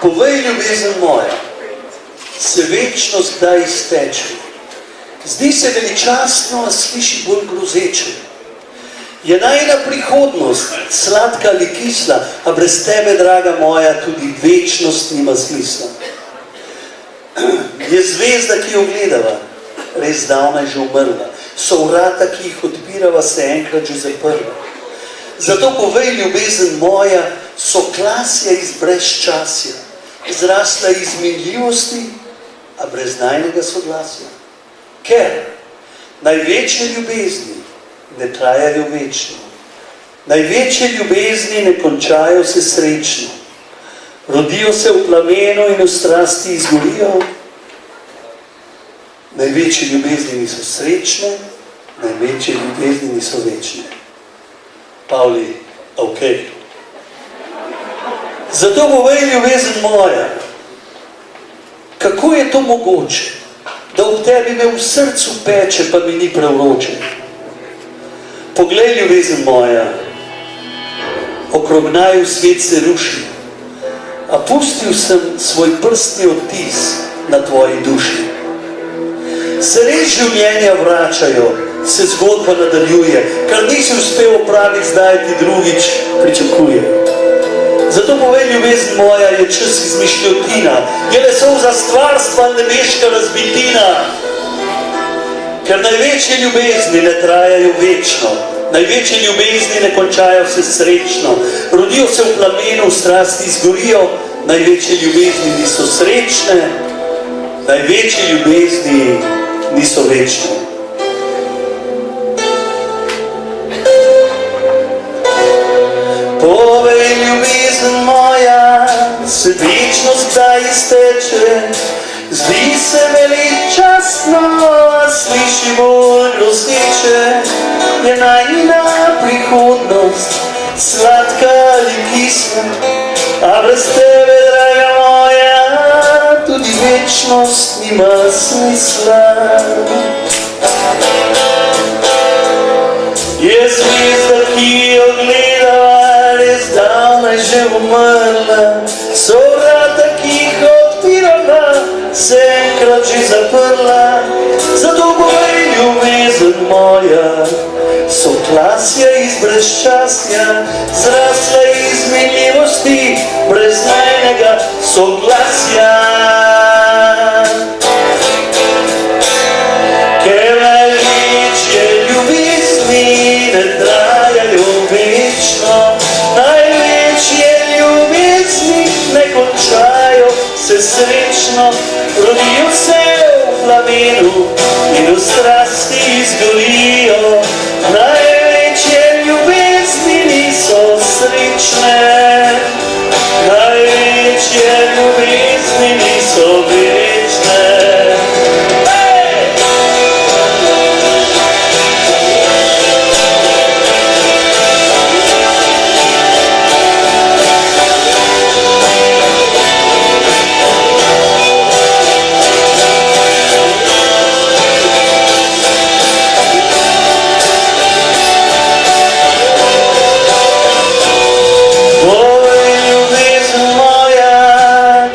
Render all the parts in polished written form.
Povej, ljubezen moja, se večnost kdaj izteče. Zdi se veličastno, a sliši bolj grozeče. Je najna prihodnost, sladka ali kisla, a brez tebe, draga moja, tudi večnost nima smisla. Je zvezda, ki jo gledava, res davna že umrla. So vrata, ki jih odpirava, se enkrat že zaprla. Zato povej, ljubezen moja, so klasja iz brezčasja, zrasla iz minljivosti, a brez najnega soglasja. Ker največje ljubezni ne trajajo večno. Največje ljubezni ne končajo se srečno. Rodijo se v plamenu in v strasti izgorijo. Največje ljubezni niso srečne, največje ljubezni niso večne. Pavli, ok. Zato povej, ljubezen moja, kako je to mogoče, da v tebi me v srcu peče, pa mi ni prevroče. Poglej, ljubezen moja, okrog naju svet se ruši, a pustil sem svoj prstni odtis na tvoji duši. Se res življenja vračajo, se zgodba nadaljuje, kar nisi uspel opraviti, zdaj ti drugič pričakuje. Zato povej, ljubezen moja, je čas izmišljotina, je le solza stvarstva, nebeška razbitina. Ker največje ljubezni ne trajajo večno, največje ljubezni ne končajo se srečno, rodijo se v plamenu, v strasti izgorijo, največje ljubezni niso srečne, največje ljubezni niso večne. Povej, ljubezen moja, se večnost kdaj izteče, zdi se veličastno, a sliši bolj grozeče. Je najina prihodnost, sladka ali kisla, a brez tebe, draga moja, tudi večnost nima smisla. Je zvezda, ki jo gledava, res davna že umrla. So vrata, ki jih odpirava, se enkrat že zaprla. Zato povej, ljubezen moja, so klasja iz brezčasja, zrasla iz minljivosti, brez najnega soglasja. Ker največje ljubezni ne trajajo večno, največje ljubezni ne končajo se srečno, rodijo se v plamenu in v strasti izgorijo. Največje ljubezni niso srečne, največje ljubezni niso večne.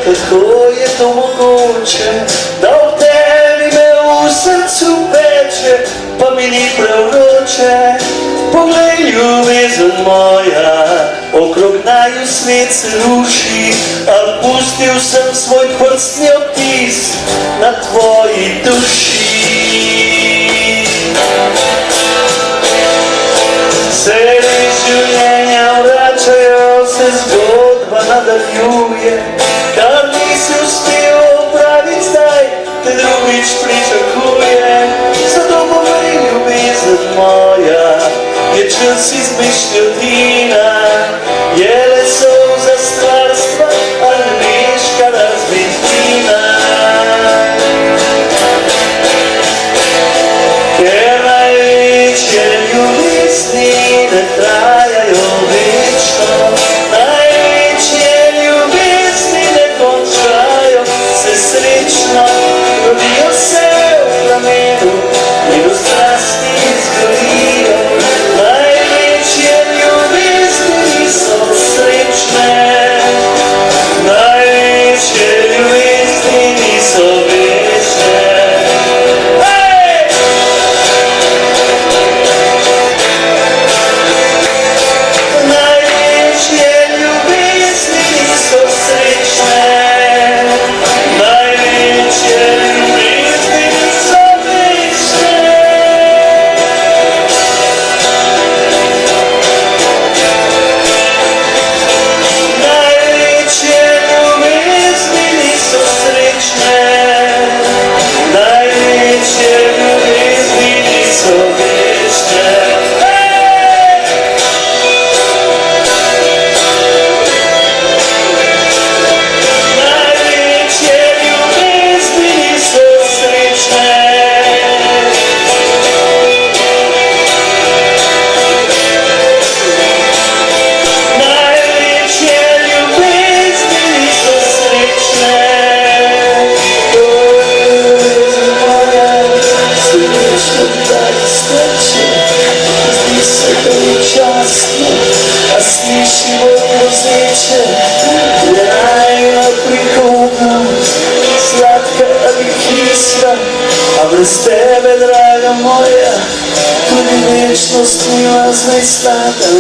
Kako je to mogoče, da v tebi me v srcu peče, pa mi ni prevroče. Poglej, ljubezen moja, okrog naju svet se ruši, a pustil sem svoj prstni odtis na tvoji duši. Se res življenja vračajo, se zgodba nadaljuje, kar nisi uspel opraviti zdaj, te drugič pričakuje. Zato povej, ljubezen moja, je čas izmišljotina, je le solza stvarstva, a nebeška razbitina. Ker največje ljubezni ne trajajo večno, največje ljubezni ne končajo se srečno, rodijo se v plamenu in v strasti izgorijo. Največje ljubezni zmaj sladan.